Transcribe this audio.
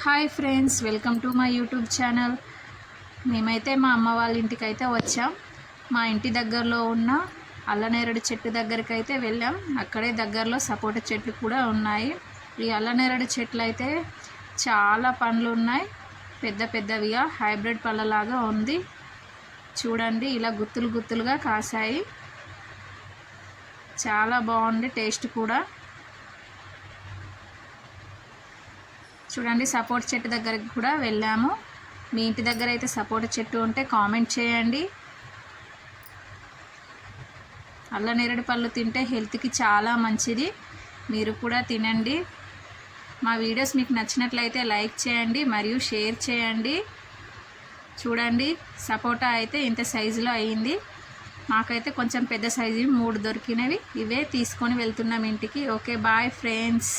Hi friends, welcome to my YouTube channel. మేమైతే మా అమ్మ వాళ్ళ ఇంటికి అయితే వచ్చాం. మా ఇంటి దగ్గరలో ఉన్న అల్లనేరేడు చెట్టు దగ్గరికి అయితే వెళ్ళాం. అక్కడే దగ్గరలో సపోటా చెట్లు కూడా ఉన్నాయి. ఈ అల్లనేరేడు చెట్లు అయితే చాలా పండ్లు ఉన్నాయి, పెద్ద పెద్దవిగా హైబ్రిడ్ పళ్ళలాగా ఉంది. చూడండి, ఇలా గుత్తులు గుత్తులుగా కాసాయి. చాలా బాగుంది టేస్ట్ కూడా. చూడండి, సపోటా చెట్టు దగ్గరికి కూడా వెళ్ళాము. మీ ఇంటి దగ్గర అయితే సపోటా చెట్టు ఉంటే కామెంట్ చేయండి. అల్లనేరేడు పళ్ళు తింటే హెల్త్కి చాలా మంచిది, మీరు కూడా తినండి. మా వీడియోస్ మీకు నచ్చినట్లయితే లైక్ చేయండి మరియు షేర్ చేయండి. చూడండి, సపోటా అయితే ఇంత సైజులో అయ్యింది. మాకైతే కొంచెం పెద్ద సైజు 3 దొరికినవి. ఇవే తీసుకొని వెళ్తున్నాం ఇంటికి. Okay, bye friends.